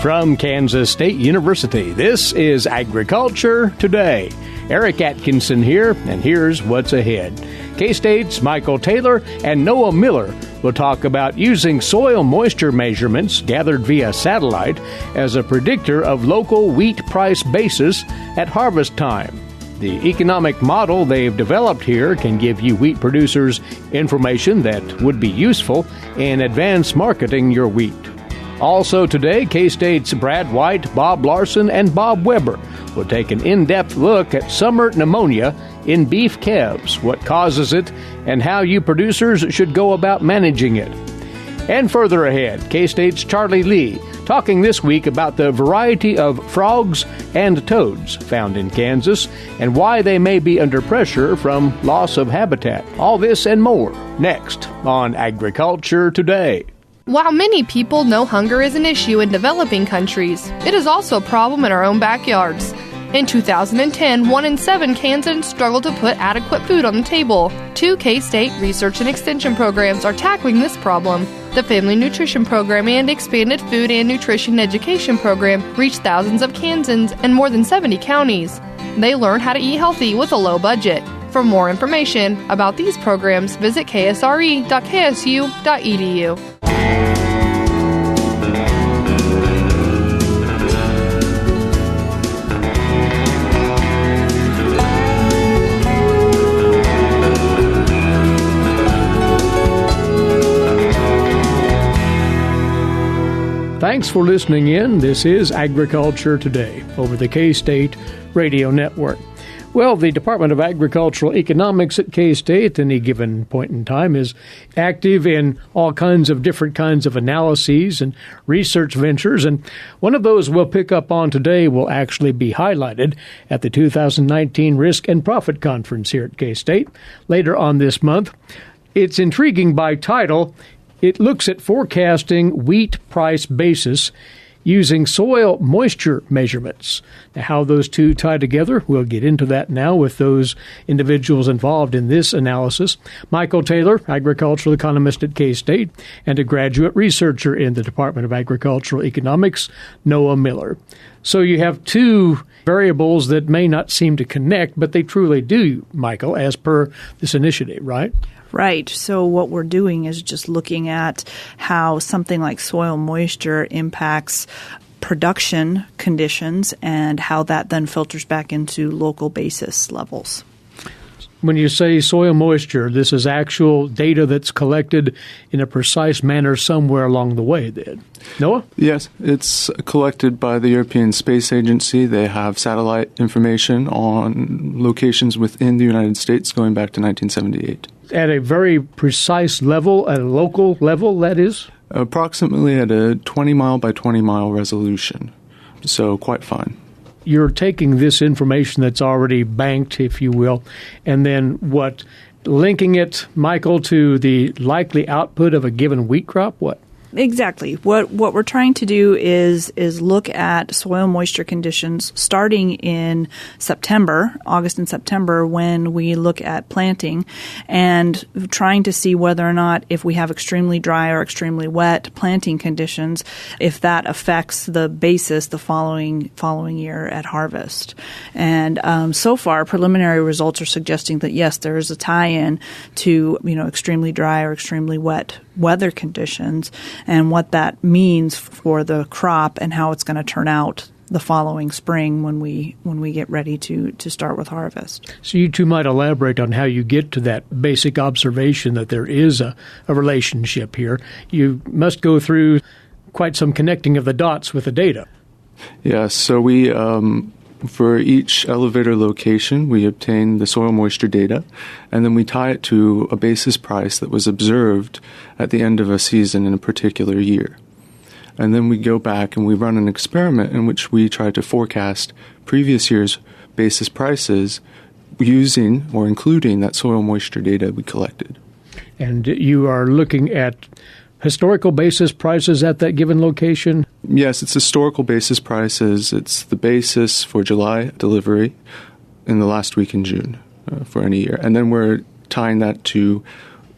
From Kansas State University, this is Agriculture Today. Eric Atkinson here, and here's what's ahead. K-State's Mykel Taylor and Noah Miller will talk about using soil moisture measurements gathered via satellite as a predictor of local wheat price basis at harvest time. The economic model they've developed here can give you wheat producers information that would be useful in advance marketing your wheat. Also today, K-State's Brad White, Bob Larson, and Bob Weaber will take an in-depth look at summer pneumonia in beef calves, what causes it, and how you producers should go about managing it. And further ahead, K-State's Charlie Lee talking this week about the variety of frogs and toads found in Kansas and why they may be under pressure from loss of habitat. All this and more next on Agriculture Today. While many people know hunger is an issue in developing countries, it is also a problem in our own backyards. In 2010, 1 in 7 Kansans struggled to put adequate food on the table. 2 K-State research and extension programs are tackling this problem. The Family Nutrition Program and Expanded Food and Nutrition Education Program reach thousands of Kansans in more than 70 counties. They learn how to eat healthy with a low budget. For more information about these programs, visit ksre.ksu.edu. Thanks for listening in. This is Agriculture Today over the K-State Radio Network. Well, the Department of Agricultural Economics at K-State at any given point in time is active in all different kinds of analyses and research ventures, and one of those we'll pick up on today will actually be highlighted at the 2019 Risk and Profit Conference here at K-State later on this month. It's intriguing by title. It looks at forecasting wheat price basis using soil moisture measurements. Now, how those two tie together, we'll get into that now with those individuals involved in this analysis. Mykel Taylor, agricultural economist at K-State, and a graduate researcher in the Department of Agricultural Economics, Noah Miller. So you have two variables that may not seem to connect, but they truly do, Mykel, as per this initiative, right? Right. So what we're doing is just looking at how something like soil moisture impacts production conditions and how that then filters back into local basis levels. When you say soil moisture, this is actual data that's collected in a precise manner somewhere along the way, then. Noah? Yes, it's collected by the European Space Agency. They have satellite information on locations within the United States going back to 1978. At a very precise level, at a local level, that is? Approximately at a 20-mile by 20-mile resolution, so quite fine. You're taking this information that's already banked, if you will, and then linking it, Mykel, to the likely output of a given wheat crop? What? Exactly. What we're trying to do is look at soil moisture conditions starting in September, August and September, when we look at planting, and trying to see whether or not if we have extremely dry or extremely wet planting conditions, if that affects the basis the following year at harvest. And so far, preliminary results are suggesting that yes, there is a tie-in to extremely dry or extremely wet weather conditions and what that means for the crop and how it's going to turn out the following spring when we get ready to start with harvest. So you two might elaborate on how you get to that basic observation that there is a relationship here. You must go through quite some connecting of the dots with the data. Yes, so we for each elevator location, we obtain the soil moisture data, and then we tie it to a basis price that was observed at the end of a season in a particular year. And then we go back and we run an experiment in which we try to forecast previous year's basis prices using or including that soil moisture data we collected. And you are looking at historical basis prices at that given location? Yes, it's historical basis prices. It's the basis for July delivery in the last week in June for any year. And then we're tying that to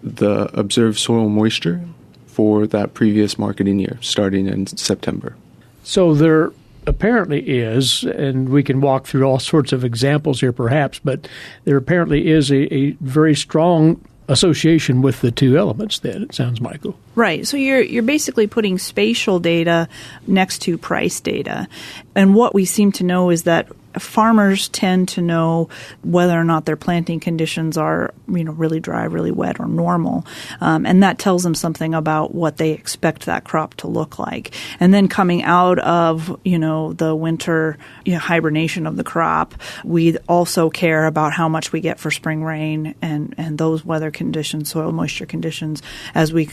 the observed soil moisture for that previous marketing year, starting in September. So there apparently is, and we can walk through all sorts of examples here perhaps, but there apparently is a very strong association with the two elements then, it sounds, Mykel. Right. So you're basically putting spatial data next to price data. And what we seem to know is that farmers tend to know whether or not their planting conditions are, really dry, really wet, or normal. And that tells them something about what they expect that crop to look like. And then coming out of, the winter hibernation of the crop, we also care about how much we get for spring rain and those weather conditions, soil moisture conditions, as we,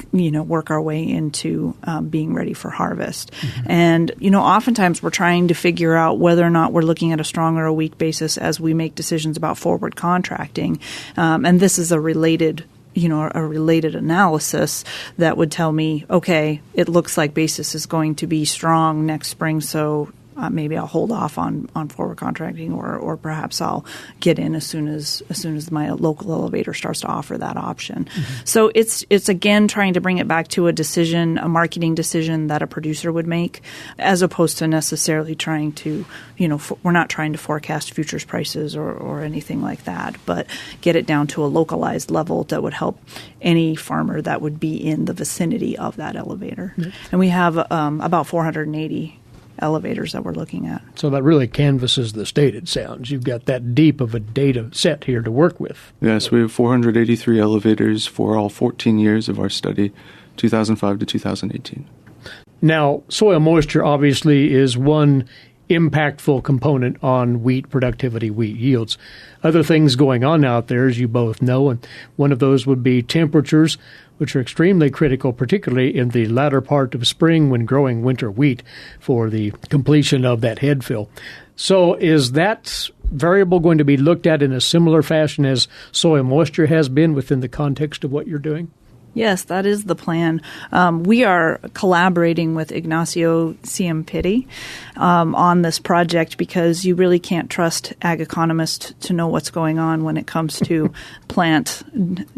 work our way into being ready for harvest. Mm-hmm. And, oftentimes we're trying to figure out whether or not we're looking at a strong or a weak basis as we make decisions about forward contracting. And this is a related analysis that would tell me, okay, it looks like basis is going to be strong next spring, so maybe I'll hold off on forward contracting, or perhaps I'll get in as soon as my local elevator starts to offer that option. Mm-hmm. So it's again trying to bring it back to a marketing decision that a producer would make, as opposed to necessarily trying to, we're not trying to forecast futures prices or anything like that, but get it down to a localized level that would help any farmer that would be in the vicinity of that elevator. Mm-hmm. And we have about 480 elevators that we're looking at. So that really canvasses the state, it sounds. You've got that deep of a data set here to work with. Yes, we have 483 elevators for all 14 years of our study, 2005 to 2018. Now, soil moisture obviously is one impactful component on wheat productivity, wheat yields. Other things going on out there, as you both know, and one of those would be temperatures, which are extremely critical, particularly in the latter part of spring when growing winter wheat for the completion of that head fill. So is that variable going to be looked at in a similar fashion as soil moisture has been within the context of what you're doing? Yes, that is the plan. We are collaborating with Ignacio Ciampitti on this project because you really can't trust ag economists to know what's going on when it comes to plant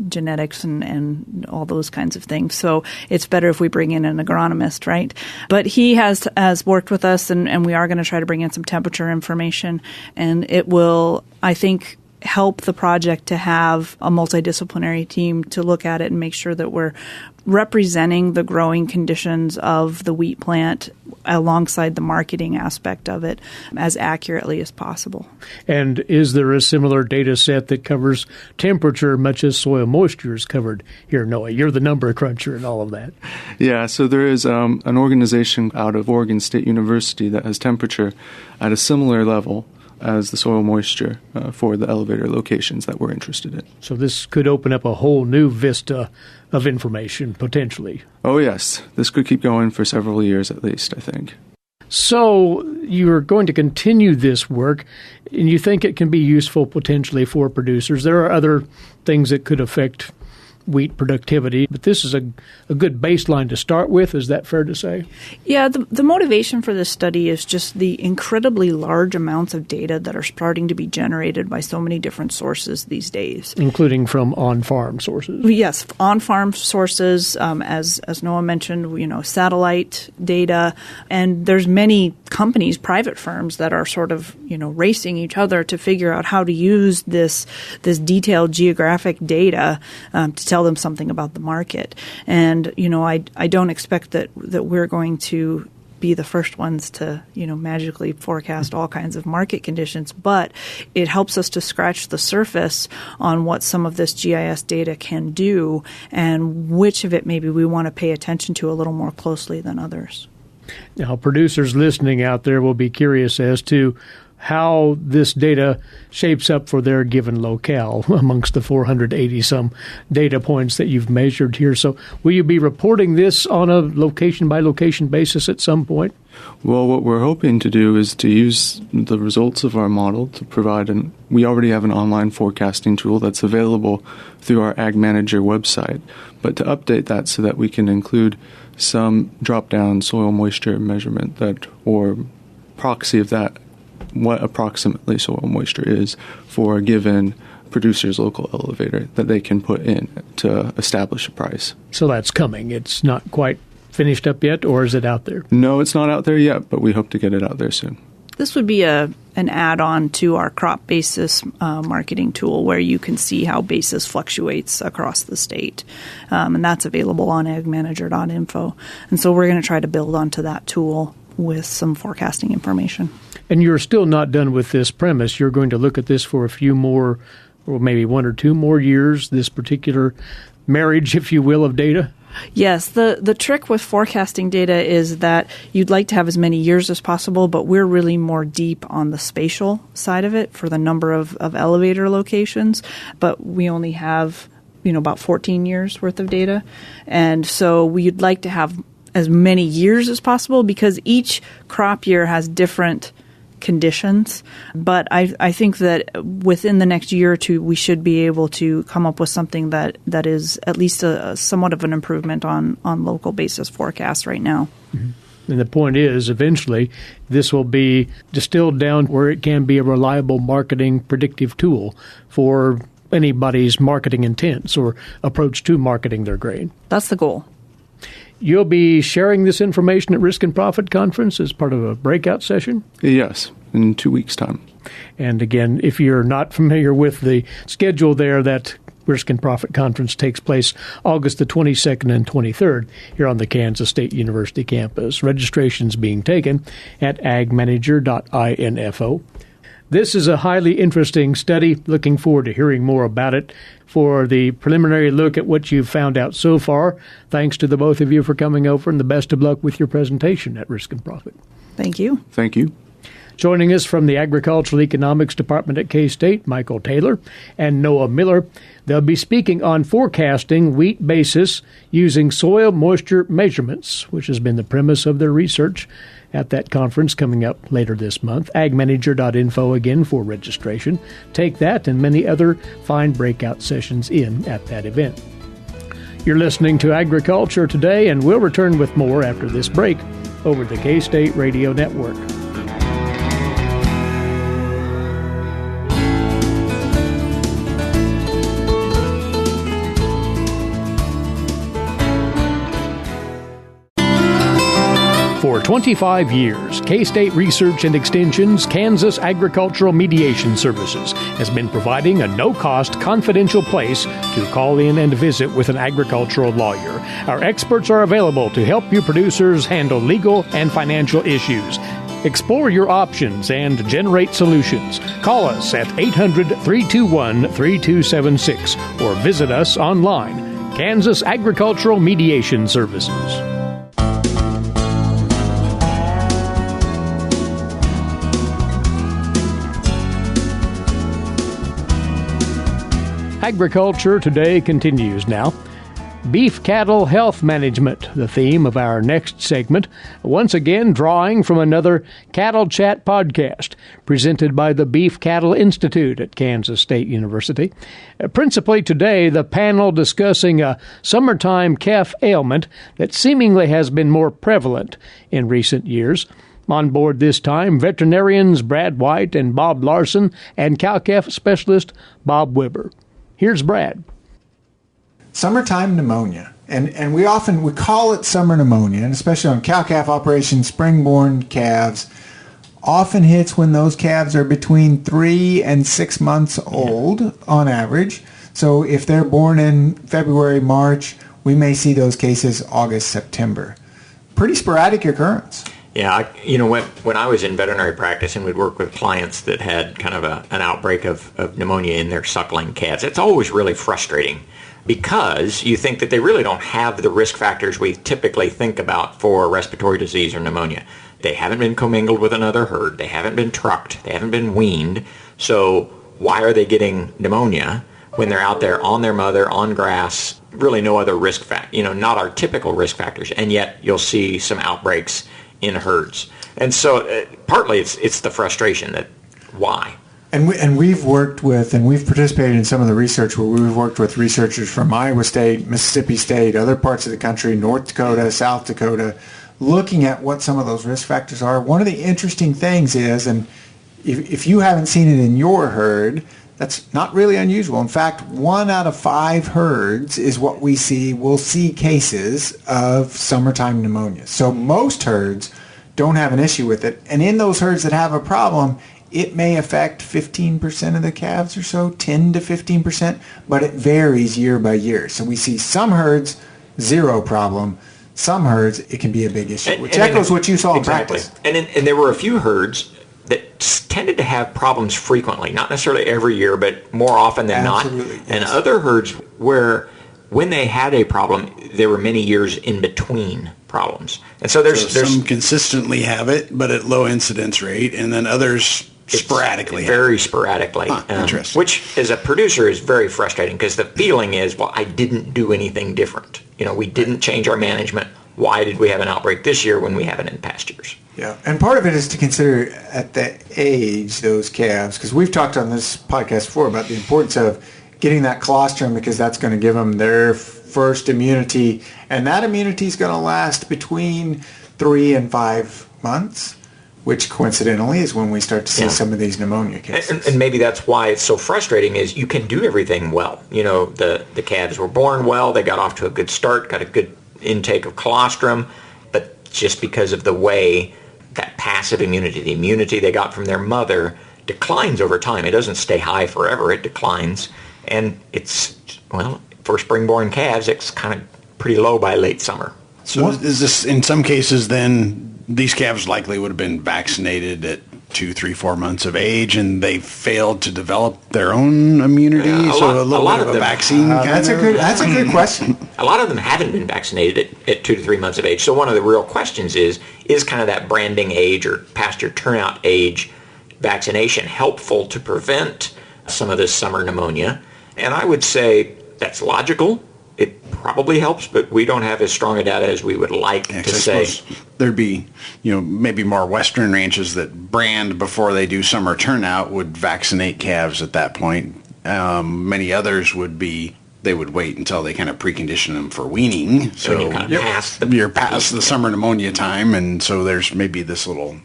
genetics and all those kinds of things. So it's better if we bring in an agronomist, right? But he has worked with us, and we are going to try to bring in some temperature information, and it will, I think, help the project to have a multidisciplinary team to look at it and make sure that we're representing the growing conditions of the wheat plant alongside the marketing aspect of it as accurately as possible. And is there a similar data set that covers temperature much as soil moisture is covered here, Noah? You're the number cruncher and all of that. Yeah, so there is an organization out of Oregon State University that has temperature at a similar level as the soil moisture for the elevator locations that we're interested in. So this could open up a whole new vista of information, potentially. Oh, yes. This could keep going for several years at least, I think. So you're going to continue this work, and you think it can be useful potentially for producers. There are other things that could affect wheat productivity, but this is a good baseline to start with. Is that fair to say? Yeah, the motivation for this study is just the incredibly large amounts of data that are starting to be generated by so many different sources these days. Including from on-farm sources. Yes, on-farm sources, as Noah mentioned, satellite data, and there's many companies, private firms, that are sort of, racing each other to figure out how to use this detailed geographic data to tell them something about the market. And, I don't expect that we're going to be the first ones to, magically forecast all kinds of market conditions, but it helps us to scratch the surface on what some of this GIS data can do and which of it maybe we want to pay attention to a little more closely than others. Now, producers listening out there will be curious as to how this data shapes up for their given locale amongst the 480-some data points that you've measured here. So will you be reporting this on a location-by-location basis at some point? Well, what we're hoping to do is to use the results of our model to provide we already have an online forecasting tool that's available through our Ag Manager website, but to update that so that we can include some drop-down soil moisture measurement or proxy of that, what approximately soil moisture is for a given producer's local elevator that they can put in to establish a price. So that's coming. It's not quite finished up yet, or is it out there? No, it's not out there yet, but we hope to get it out there soon. This would be an add-on to our crop basis marketing tool where you can see how basis fluctuates across the state. And that's available on agmanager.info. And so we're going to try to build onto that tool with some forecasting information. And you're still not done with this premise. You're going to look at this for a few more, or maybe 1 or 2 more years, this particular marriage, if you will, of data? Yes, the trick with forecasting data is that you'd like to have as many years as possible, but we're really more deep on the spatial side of it for the number of elevator locations. But we only have, about 14 years worth of data. And so we'd like to have as many years as possible because each crop year has different conditions. But I think that within the next year or two, we should be able to come up with something that is at least a somewhat of an improvement on local basis forecasts right now. Mm-hmm. And the point is, eventually, this will be distilled down where it can be a reliable marketing predictive tool for anybody's marketing intents or approach to marketing their grain. That's the goal. You'll be sharing this information at Risk and Profit Conference as part of a breakout session? Yes, in 2 weeks' time. And again, if you're not familiar with the schedule there, that Risk and Profit Conference takes place August the 22nd and 23rd here on the Kansas State University campus. Registration's being taken at agmanager.info. This is a highly interesting study. Looking forward to hearing more about it. For the preliminary look at what you've found out so far, thanks to the both of you for coming over, and the best of luck with your presentation at Risk and Profit. Thank you. Thank you. Joining us from the Agricultural Economics Department at K-State, Mykel Taylor and Noah Miller. They'll be speaking on forecasting wheat basis using soil moisture measurements, which has been the premise of their research at that conference coming up later this month. agmanager.info again for registration. Take that and many other fine breakout sessions at that event. You're listening to Agriculture Today, and we'll return with more after this break over the K-State Radio Network. For 25 years, K-State Research and Extension's Kansas Agricultural Mediation Services has been providing a no-cost, confidential place to call in and visit with an agricultural lawyer. Our experts are available to help you producers handle legal and financial issues. Explore your options and generate solutions. Call us at 800-321-3276 or visit us online. Kansas Agricultural Mediation Services. Agriculture Today continues now. Beef cattle health management, the theme of our next segment, once again drawing from another Cattle Chat podcast presented by the Beef Cattle Institute at Kansas State University. Principally today, the panel discussing a summertime calf ailment that seemingly has been more prevalent in recent years. On board this time, veterinarians Brad White and Bob Larson and cow-calf specialist Bob Weaber. Here's Brad. Summertime pneumonia, and we call it summer pneumonia, and especially on cow-calf operations, spring-born calves, often hits when those calves are between 3 and 6 months old on average. So if they're born in February, March, we may see those cases August, September. Pretty sporadic occurrence. Yeah, when I was in veterinary practice and we'd work with clients that had kind of an outbreak of pneumonia in their suckling calves, it's always really frustrating because you think that they really don't have the risk factors we typically think about for respiratory disease or pneumonia. They haven't been commingled with another herd. They haven't been trucked. They haven't been weaned. So why are they getting pneumonia when they're out there on their mother, on grass, really no other risk factor, not our typical risk factors, and yet you'll see some outbreaks in herds. And so partly it's the frustration that why. And we've worked with, and we've participated in some of the research where we've worked with researchers from Iowa State, Mississippi State, other parts of the country, North Dakota, South Dakota, looking at what some of those risk factors are. One of the interesting things is, and if you haven't seen it in your herd, That's not really unusual. In fact, 1 out of 5 herds is what we'll see cases of summertime pneumonia. So most herds don't have an issue with it. And in those herds that have a problem, it may affect 15% of the calves or so, 10 to 15%, but it varies year by year. So we see some herds, 0 problem. Some herds, it can be a big issue, which echoes what you saw in practice. And there were a few herds that tended to have problems frequently, not necessarily every year, but more often than Absolutely, not. yes. And other herds where when they had a problem, there were many years in between problems. And so there's some consistently have it, but at low incidence rate, and then others sporadically. Very sporadically. Interesting. Which, as a producer, is very frustrating because the feeling is, well, I didn't do anything different. We didn't change our management. Why did we have an outbreak this year when we haven't in past years? Yeah, and part of it is to consider at the age, those calves, because we've talked on this podcast before about the importance of getting that colostrum because that's going to give them their first immunity, and that immunity is going to last between 3 and 5 months, which coincidentally is when we start to see some of these pneumonia cases. And maybe that's why it's so frustrating is you can do everything well. The calves were born well, they got off to a good start, got a good intake of colostrum, but just because of the way that passive immunity, the immunity they got from their mother, declines over time. It doesn't stay high forever, it declines. And it's, for spring-born calves, it's kind of pretty low by late summer. So is this, in some cases then, these calves likely would have been vaccinated at 2, 3, 4 months of age, and they failed to develop their own immunity. A lot of of a them, vaccine. That's a good question. A lot of them haven't been vaccinated at 2 to 3 months of age. So one of the real questions is kind of that branding age or pasture turnout age vaccination helpful to prevent some of this summer pneumonia? And I would say that's logical. It probably helps, but we don't have as strong a data as we would like to say. There'd be, maybe more Western ranches that brand before they do summer turnout would vaccinate calves at that point. Many others they would wait until they kind of precondition them for weaning. So you're past the summer pneumonia time, and so there's maybe this little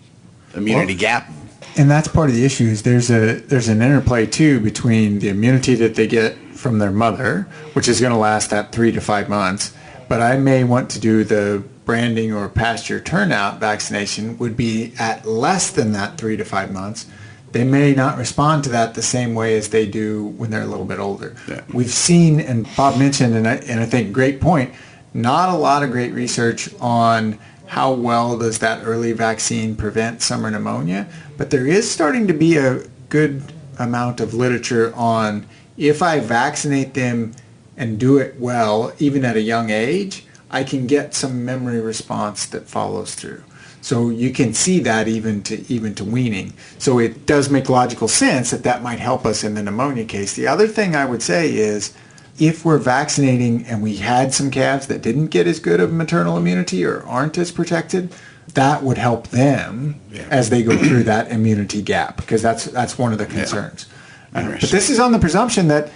immunity gap. And that's part of the issue is there's an interplay too between the immunity that they get from their mother, which is going to last that 3 to 5 months, but I may want to do the branding or pasture turnout vaccination would be at less than that 3 to 5 months. They may not respond to that the same way as they do when they're a little bit older. Yeah. We've seen, and Bob mentioned, and I think great point, not a lot of great research on how well does that early vaccine prevent summer pneumonia, but there is starting to be a good amount of literature on if I vaccinate them and do it well, even at a young age, I can get some memory response that follows through. So you can see that even to weaning. So it does make logical sense that might help us in the pneumonia case. The other thing I would say is if we're vaccinating and we had some calves that didn't get as good of maternal immunity or aren't as protected, that would help them as they go through that immunity gap, because that's one of the concerns. But this is on the presumption that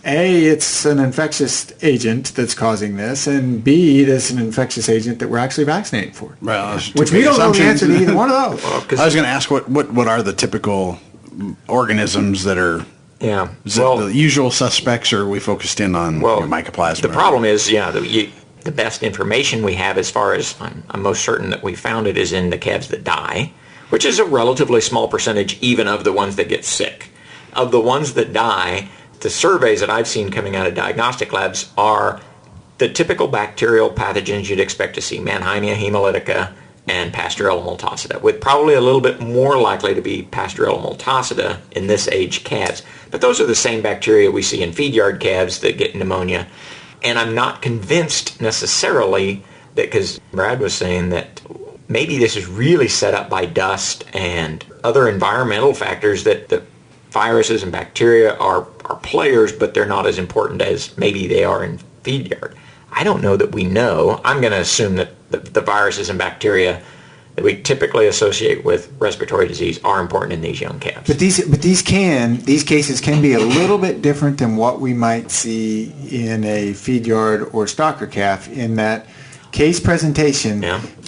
A, it's an infectious agent that's causing this, and B, it's an infectious agent that we're actually vaccinating for. Well, which we don't know the answer to either one of those. I was going to ask what are the typical organisms that are the usual suspects, or are we focused in on mycoplasma? The problem is, the best information we have as far as I'm most certain that we found it is in the calves that die, which is a relatively small percentage even of the ones that get sick. Of the ones that die, the surveys that I've seen coming out of diagnostic labs are the typical bacterial pathogens you'd expect to see, Mannheimia hemolytica and Pasteurella multocida, with probably a little bit more likely to be Pasteurella multocida in this age calves. But those are the same bacteria we see in feed yard calves that get pneumonia. And I'm not convinced necessarily that, because Brad was saying that maybe this is really set up by dust and other environmental factors, that the viruses and bacteria are players, but they're not as important as maybe they are in feed yard. I don't know that we know. I'm going to assume that the viruses and bacteria that we typically associate with respiratory disease are important in these young calves. But these cases can be a little bit different than what we might see in a feed yard or stocker calf, in that case presentation,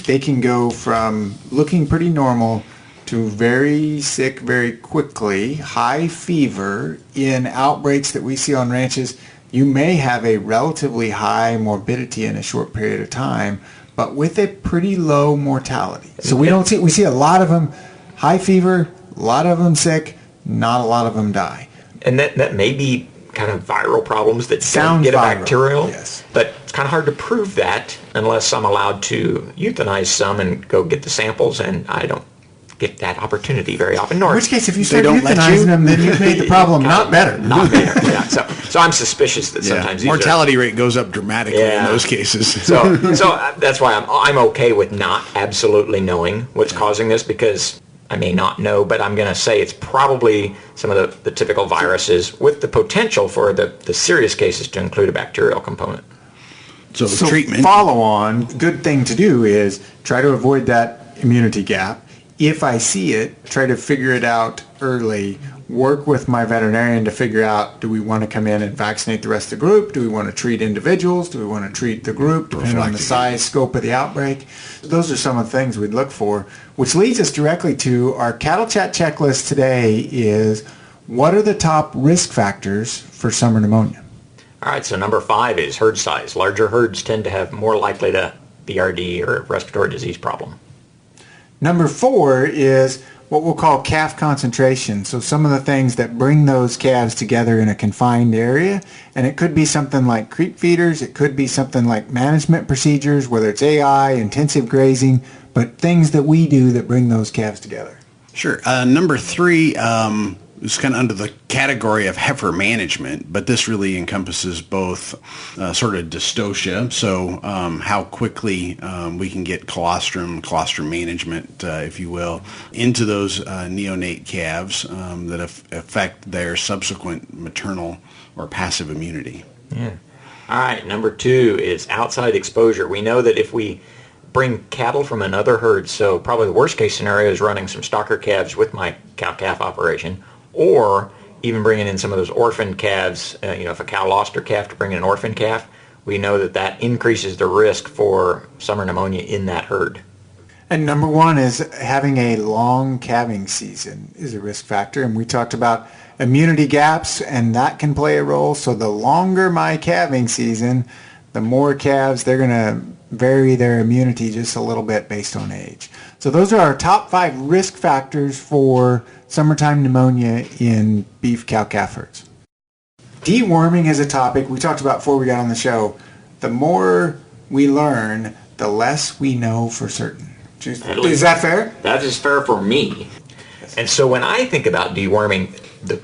they can go from looking pretty normal to very sick very quickly, high fever. In outbreaks that we see on ranches, you may have a relatively high morbidity in a short period of time, but with a pretty low mortality. So we see a lot of them, high fever, a lot of them sick, not a lot of them die. And that may be kind of viral problems that Sounds don't get viral, a bacterial. yes. But it's kind of hard to prove that unless I'm allowed to euthanize some and go get the samples, and I don't get that opportunity very often. In which case, if you start don't let euthanizing you? them, then you've made the problem not better. Not better, yeah. So I'm suspicious that sometimes these mortality rate goes up dramatically in those cases. So that's why I'm okay with not absolutely knowing what's causing this, because I may not know, but I'm going to say it's probably some of the typical viruses with the potential for the serious cases to include a bacterial component. So So treatment. follow on, good thing to do is try to avoid that immunity gap. If I see it, try to figure it out early. Work with my veterinarian to figure out, do we want to come in and vaccinate the rest of the group? Do we want to treat individuals? Do we want to treat the group, depending on the size, scope of the outbreak? Those are some of the things we'd look for, which leads us directly to our Cattle Chat checklist today is, what are the top risk factors for summer pneumonia? All right, so number 5 is herd size. Larger herds tend to have more likely to BRD or respiratory disease problem. Number 4 is what we'll call calf concentration. So some of the things that bring those calves together in a confined area. And it could be something like creep feeders. It could be something like management procedures, whether it's AI, intensive grazing, but things that we do that bring those calves together. Sure. Number 3 is kind of under the category of heifer management, but this really encompasses both sort of dystocia, so how quickly we can get colostrum management, if you will, into those neonate calves that affect their subsequent maternal or passive immunity. Yeah. All right, number 2 is outside exposure. We know that if we bring cattle from another herd, so probably the worst case scenario is running some stocker calves with my cow-calf operation, or even bringing in some of those orphan calves. If a cow lost her calf to bring in an orphan calf, we know that increases the risk for summer pneumonia in that herd. And number 1 is having a long calving season is a risk factor. And we talked about immunity gaps, and that can play a role. So the longer my calving season, the more calves, they're going to vary their immunity just a little bit based on age. So those are our top 5 risk factors for summertime pneumonia in beef cow-calf herds. Deworming is a topic we talked about before we got on the show. The more we learn, the less we know for certain. Is that fair? That is fair for me. And so when I think about deworming, the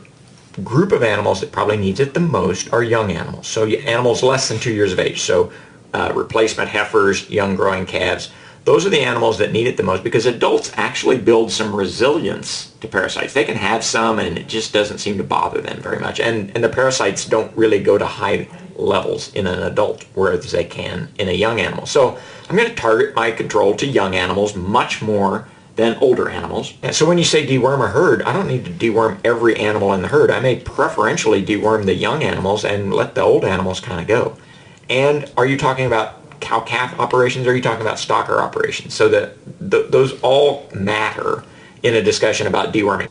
group of animals that probably needs it the most are young animals. So animals less than 2 years of age. So replacement heifers, young growing calves. Those are the animals that need it the most, because adults actually build some resilience to parasites. They can have some, and it just doesn't seem to bother them very much. And the parasites don't really go to high levels in an adult, whereas they can in a young animal. So I'm going to target my control to young animals much more than older animals. And so when you say deworm a herd, I don't need to deworm every animal in the herd. I may preferentially deworm the young animals and let the old animals kind of go. And are you talking about cow-calf operations, or are you talking about stocker operations? So those all matter in a discussion about deworming.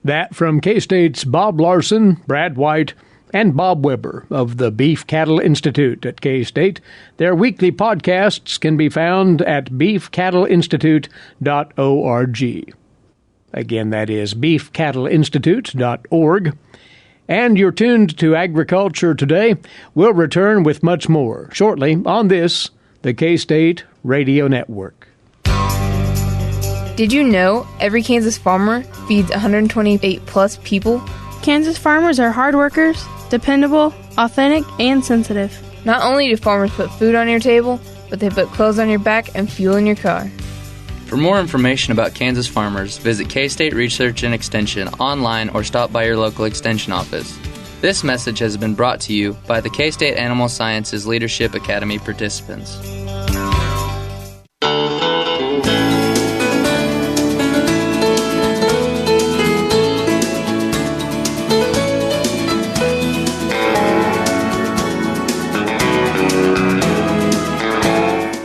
That from K-State's Bob Larson, Brad White, and Bob Weaber of the Beef Cattle Institute at K-State. Their weekly podcasts can be found at beefcattleinstitute.org. Again, that is beefcattleinstitute.org. And you're tuned to Agriculture Today. We'll return with much more shortly on this, the K-State Radio Network. Did you know every Kansas farmer feeds 128 plus people? Kansas farmers are hard workers, dependable, authentic, and sensitive. Not only do farmers put food on your table, but they put clothes on your back and fuel in your car. For more information about Kansas farmers, visit K-State Research and Extension online or stop by your local extension office. This message has been brought to you by the K-State Animal Sciences Leadership Academy participants.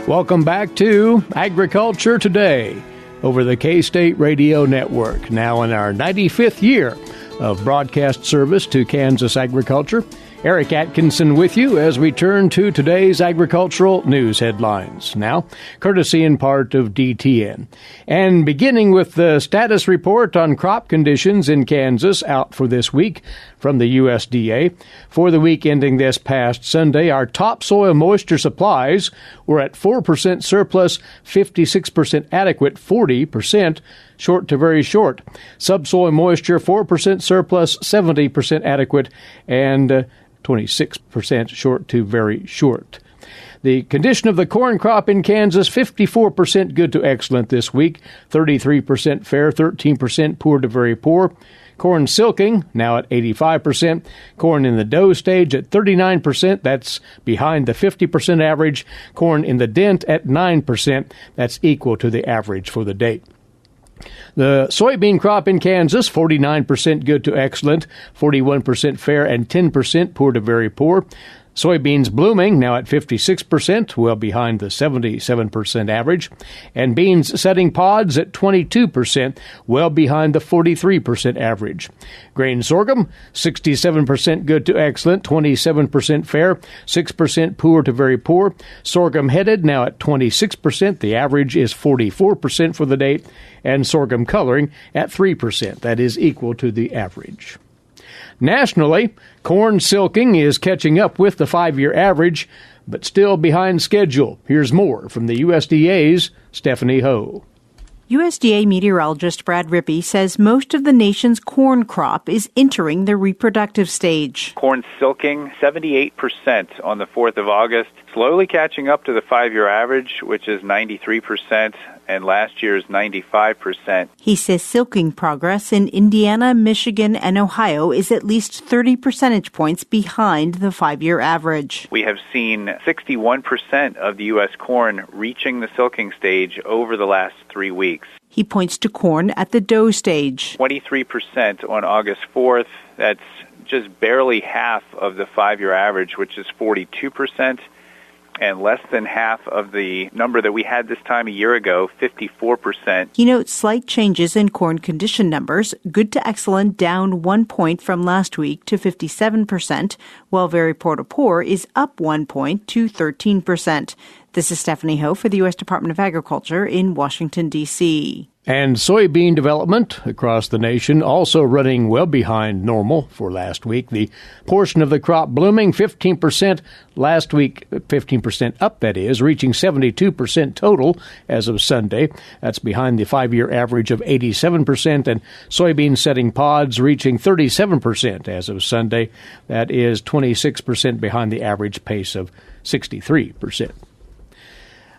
Welcome back to Agriculture Today. over the K-State Radio Network, now in our 95th year of broadcast service to Kansas agriculture. Eric Atkinson with you as we turn to today's agricultural news headlines. Now, courtesy in part of DTN. And beginning with the status report on crop conditions in Kansas out for this week from the USDA. For the week ending this past Sunday, our topsoil moisture supplies were at 4% surplus, 56% adequate, 40% short to very short. Subsoil moisture, 4% surplus, 70% adequate, and 26% short to very short. The condition of the corn crop in Kansas, 54% good to excellent this week, 33% fair, 13% poor to very poor. Corn silking, now at 85%. Corn in the dough stage at 39%. That's behind the 50% average. Corn in the dent at 9%. That's equal to the average for the date. The soybean crop in Kansas, 49% good to excellent, 41% fair, and 10% poor to very poor. Soybeans blooming, now at 56%, well behind the 77% average. And beans setting pods at 22%, well behind the 43% average. Grain sorghum, 67% good to excellent, 27% fair, 6% poor to very poor. Sorghum headed, now at 26%. The average is 44% for the date. And sorghum coloring at 3%. That is equal to the average. Nationally, corn silking is catching up with the 5-year average, but still behind schedule. Here's more from the USDA's Stephanie Ho. USDA meteorologist Brad Rippey says most of the nation's corn crop is entering the reproductive stage. Corn silking, 78% on the 4th of August, slowly catching up to the 5-year average, which is 93%, and last year's 95%. He says silking progress in Indiana, Michigan, and Ohio is at least 30 percentage points behind the 5-year average. We have seen 61% of the U.S. corn reaching the silking stage over the last 3 weeks. He points to corn at the dough stage. 23% on August 4th. That's just barely half of the 5-year average, which is 42%. And less than half of the number that we had this time a year ago, 54%. He notes slight changes in corn condition numbers, good to excellent down 1 point from last week to 57%, while very poor to poor is up 1 point to 13%. This is Stephanie Ho for the U.S. Department of Agriculture in Washington, D.C. And soybean development across the nation also running well behind normal for last week. The portion of the crop blooming 15% last week, 15% up that is, reaching 72% total as of Sunday. That's behind the 5-year average of 87%, and soybean setting pods reaching 37% as of Sunday. That is 26% behind the average pace of 63%.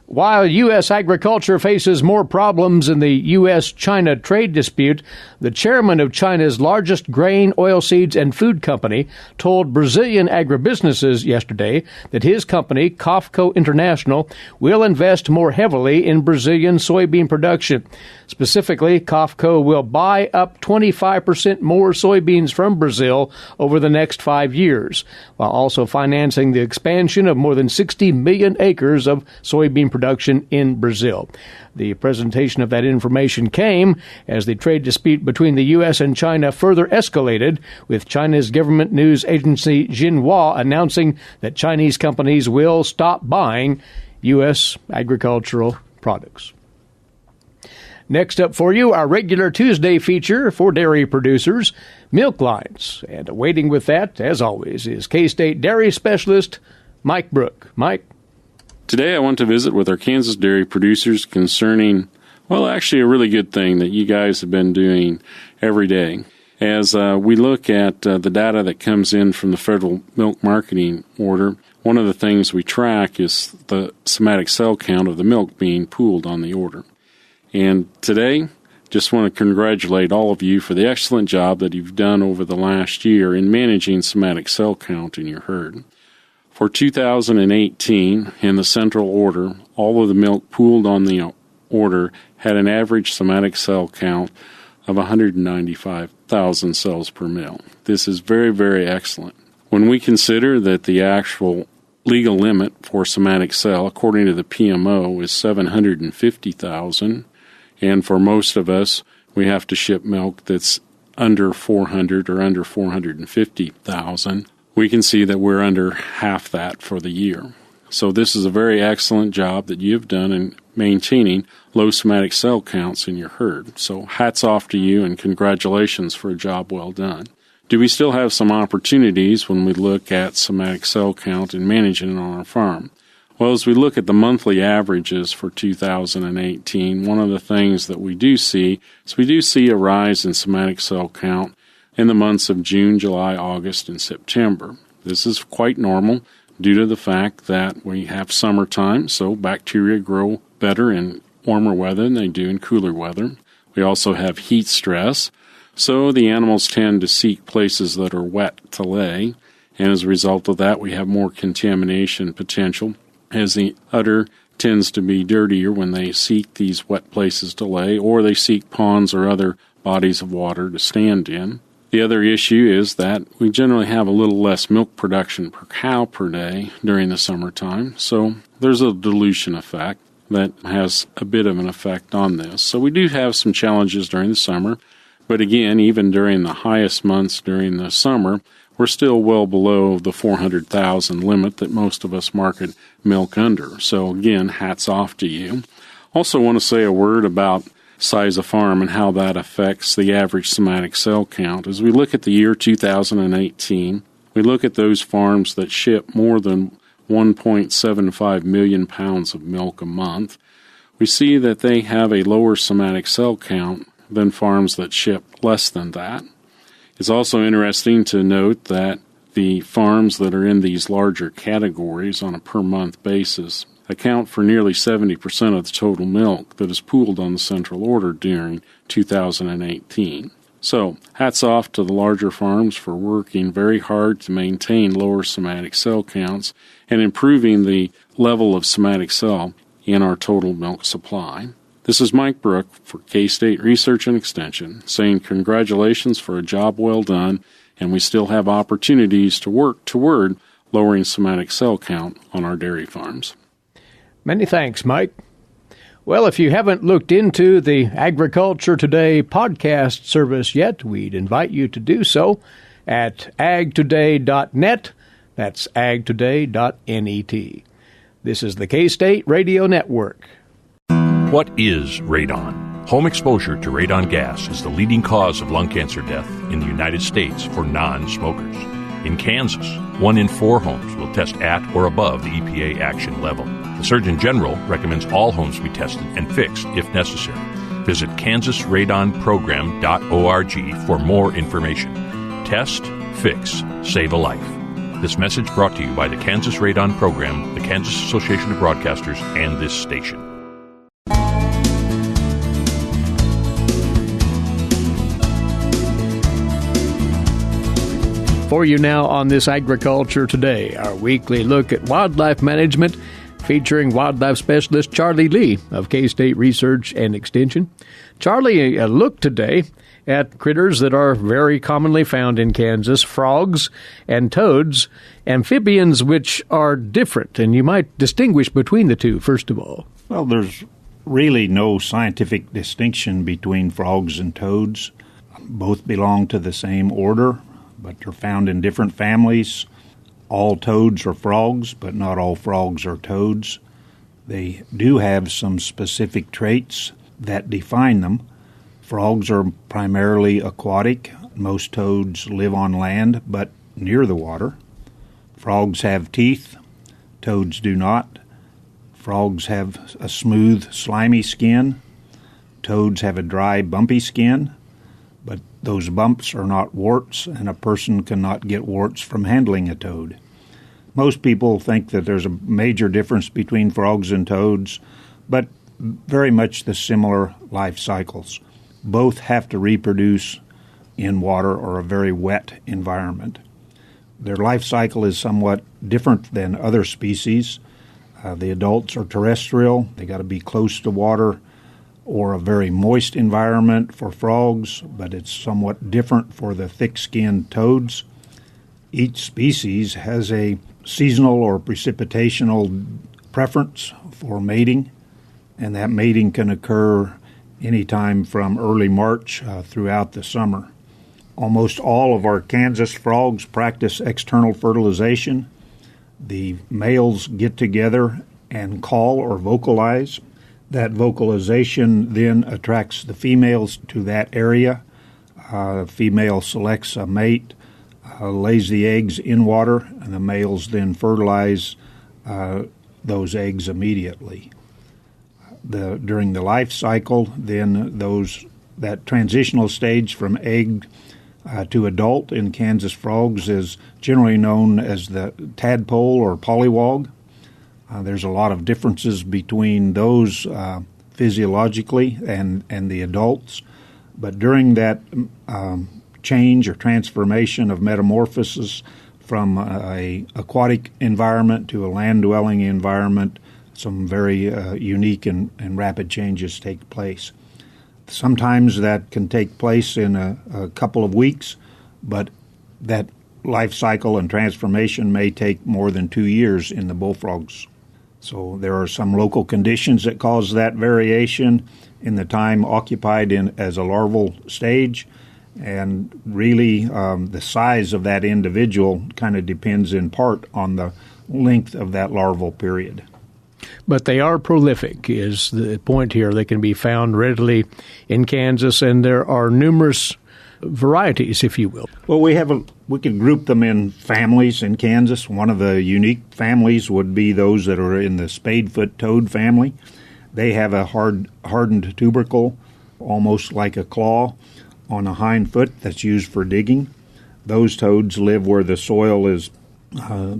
While U.S. agriculture faces more problems in the U.S.-China trade dispute, the chairman of China's largest grain, oilseeds, and food company told Brazilian agribusinesses yesterday that his company, COFCO International, will invest more heavily in Brazilian soybean production. Specifically, COFCO will buy up 25% more soybeans from Brazil over the next 5 years, while also financing the expansion of more than 60 million acres of soybean production in Brazil. The presentation of that information came as the trade dispute between the U.S. and China further escalated, with China's government news agency Xinhua announcing that Chinese companies will stop buying U.S. agricultural products. Next up for you, our regular Tuesday feature for dairy producers, milk lines. And waiting with that, as always, is K-State dairy specialist Mike Brook. Mike? Today I want to visit with our Kansas dairy producers concerning, well, actually a really good thing that you guys have been doing every day. As we look at the data that comes in from the Federal Milk Marketing Order, one of the things we track is the somatic cell count of the milk being pooled on the order. And today, just want to congratulate all of you for the excellent job that you've done over the last year in managing somatic cell count in your herd. For 2018, in the central order, all of the milk pooled on the order had an average somatic cell count of 195,000 cells per mil. This is very, very excellent. When we consider that the actual legal limit for somatic cell, according to the PMO, is 750,000, And for most of us, we have to ship milk that's under 400 or under 450,000. We can see that we're under half that for the year. So this is a very excellent job that you've done in maintaining low somatic cell counts in your herd. So hats off to you and congratulations for a job well done. Do we still have some opportunities when we look at somatic cell count and managing it on our farm? Well, as we look at the monthly averages for 2018, one of the things that we do see is we do see a rise in somatic cell count in the months of June, July, August, and September. This is quite normal due to the fact that we have summertime, so bacteria grow better in warmer weather than they do in cooler weather. We also have heat stress, so the animals tend to seek places that are wet to lay, and as a result of that, we have more contamination potential, as the udder tends to be dirtier when they seek these wet places to lay, or they seek ponds or other bodies of water to stand in. The other issue is that we generally have a little less milk production per cow per day during the summertime, so there's a dilution effect that has a bit of an effect on this. So we do have some challenges during the summer, but again, even during the highest months during the summer, we're still well below the 400,000 limit that most of us market milk under. So again, hats off to you. Also want to say a word about size of farm and how that affects the average somatic cell count. As we look at the year 2018, we look at those farms that ship more than 1.75 million pounds of milk a month. We see that they have a lower somatic cell count than farms that ship less than that. It's also interesting to note that the farms that are in these larger categories on a per-month basis account for nearly 70% of the total milk that is pooled on the central order during 2018. So, hats off to the larger farms for working very hard to maintain lower somatic cell counts and improving the level of somatic cell in our total milk supply. This is Mike Brook for K-State Research and Extension, saying congratulations for a job well done, and we still have opportunities to work toward lowering somatic cell count on our dairy farms. Many thanks, Mike. Well, if you haven't looked into the Agriculture Today podcast service yet, we'd invite you to do so at agtoday.net. That's agtoday.net. This is the K-State Radio Network. What is radon? Home exposure to radon gas is the leading cause of lung cancer death in the United States for non-smokers. In Kansas, 1 in 4 homes will test at or above the EPA action level. The Surgeon General recommends all homes be tested and fixed if necessary. Visit kansasradonprogram.org for more information. Test, fix, save a life. This message brought to you by the Kansas Radon Program, the Kansas Association of Broadcasters, and this station. For you now on this Agriculture Today, our weekly look at wildlife management, featuring wildlife specialist Charlie Lee of K-State Research and Extension. Charlie, a look today at critters that are very commonly found in Kansas, frogs and toads, amphibians which are different, and you might distinguish between the two, first of all. Well, there's really no scientific distinction between frogs and toads. Both belong to the same order, but they're found in different families. All toads are frogs, but not all frogs are toads. They do have some specific traits that define them. Frogs are primarily aquatic. Most toads live on land, but near the water. Frogs have teeth. Toads do not. Frogs have a smooth, slimy skin. Toads have a dry, bumpy skin. But those bumps are not warts, and a person cannot get warts from handling a toad. Most people think that there's a major difference between frogs and toads, but very much the similar life cycles. Both have to reproduce in water or a very wet environment. Their life cycle is somewhat different than other species. The adults are terrestrial. They got to be close to water or a very moist environment for frogs, but it's somewhat different for the thick-skinned toads. Each species has a seasonal or precipitational preference for mating, and that mating can occur anytime from early March throughout the summer. Almost all of our Kansas frogs practice external fertilization. The males get together and call or vocalize. That vocalization then attracts the females to that area. The female selects a mate, lays the eggs in water, and the males then fertilize those eggs immediately. During the life cycle, then that transitional stage from egg to adult in Kansas frogs is generally known as the tadpole or pollywog. There's a lot of differences between those physiologically and the adults, but during that change or transformation of metamorphosis from a aquatic environment to a land-dwelling environment, some very unique and rapid changes take place. Sometimes that can take place in a couple of weeks, but that life cycle and transformation may take more than 2 years in the bullfrogs. So there are some local conditions that cause that variation in the time occupied as a larval stage, and really the size of that individual kind of depends in part on the length of that larval period. But they are prolific, is the point here. They can be found readily in Kansas, and there are numerous varieties, if you will. Well, we could group them in families in Kansas. One of the unique families would be those that are in the spadefoot toad family. They have a hardened tubercle, almost like a claw, on a hind foot that's used for digging. Those toads live where the soil is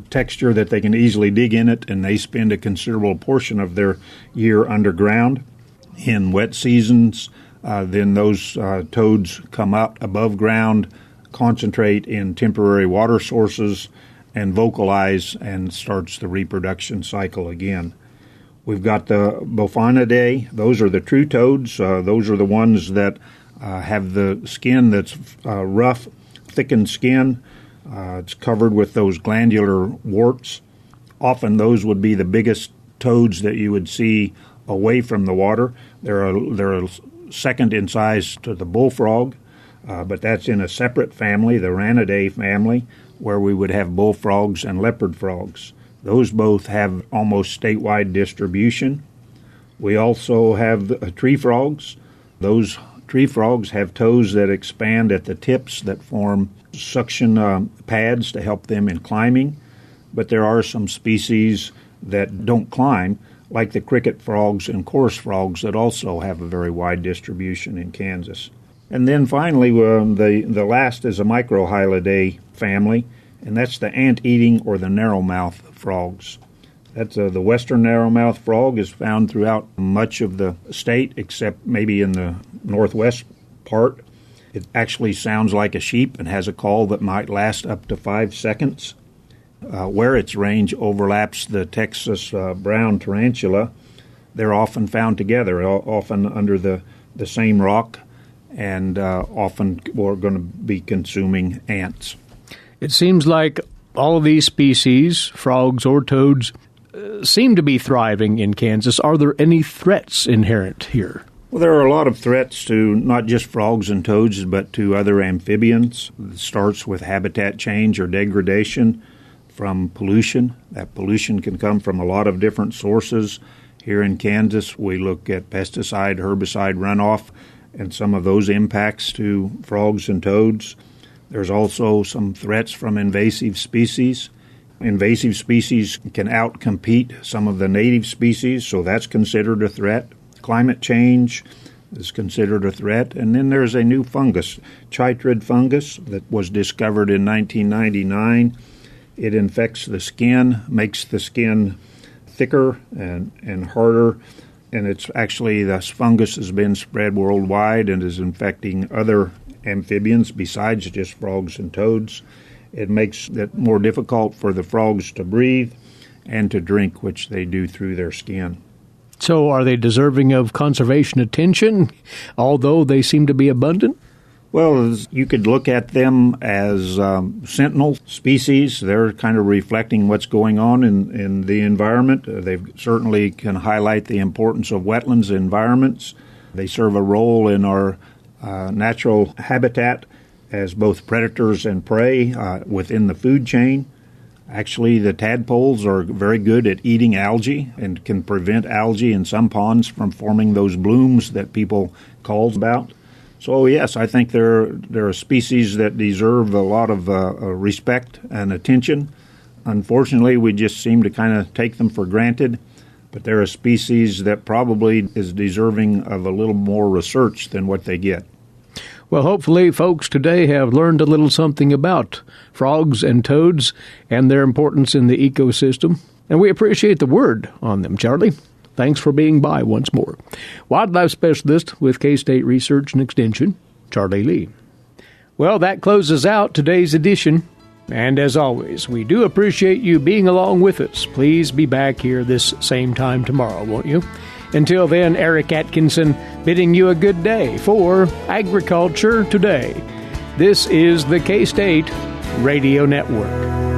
texture that they can easily dig in it, and they spend a considerable portion of their year underground. In wet seasons, then those toads come out above ground, concentrate in temporary water sources, and vocalize, and starts the reproduction cycle again. We've got the Bophonidae. Those are the true toads. Those are the ones that have the skin that's rough, thickened skin. It's covered with those glandular warts. Often those would be the biggest toads that you would see away from the water. They're second in size to the bullfrog, but that's in a separate family, the Ranidae family, where we would have bullfrogs and leopard frogs. Those both have almost statewide distribution. We also have tree frogs. Those tree frogs have toes that expand at the tips that form suction pads to help them in climbing, but there are some species that don't climb, like the cricket frogs and chorus frogs that also have a very wide distribution in Kansas. And then finally, the last is a Microhylidae family, and that's the ant-eating or the narrowmouth frogs. That's the western narrowmouth frog is found throughout much of the state, except maybe in the northwest part. It actually sounds like a sheep and has a call that might last up to 5 seconds. Where its range overlaps the Texas brown tarantula, they're often found together, often under the same rock, and often we're going to be consuming ants. It seems like all of these species, frogs or toads, seem to be thriving in Kansas. Are there any threats inherent here? Well, there are a lot of threats to not just frogs and toads, but to other amphibians. It starts with habitat change or degradation from pollution. That pollution can come from a lot of different sources. Here in Kansas, we look at pesticide, herbicide runoff, and some of those impacts to frogs and toads. There's also some threats from invasive species. Invasive species can outcompete some of the native species, so that's considered a threat. Climate change is considered a threat. And then there's a new fungus, chytrid fungus, that was discovered in 1999. It infects the skin, makes the skin thicker and harder, and it's actually, this fungus has been spread worldwide and is infecting other amphibians besides just frogs and toads. It makes it more difficult for the frogs to breathe and to drink, which they do through their skin. So are they deserving of conservation attention, although they seem to be abundant? Well, you could look at them as sentinel species. They're kind of reflecting what's going on in the environment. They certainly can highlight the importance of wetlands environments. They serve a role in our natural habitat as both predators and prey within the food chain. Actually, the tadpoles are very good at eating algae and can prevent algae in some ponds from forming those blooms that people call about. So, yes, I think they're a species that deserve a lot of respect and attention. Unfortunately, we just seem to kind of take them for granted, but they're a species that probably is deserving of a little more research than what they get. Well, hopefully folks today have learned a little something about frogs and toads and their importance in the ecosystem. And we appreciate the word on them, Charlie. Thanks for being by once more. Wildlife Specialist with K-State Research and Extension, Charlie Lee. Well, that closes out today's edition. And as always, we do appreciate you being along with us. Please be back here this same time tomorrow, won't you? Until then, Eric Atkinson bidding you a good day for Agriculture Today. This is the K-State Radio Network.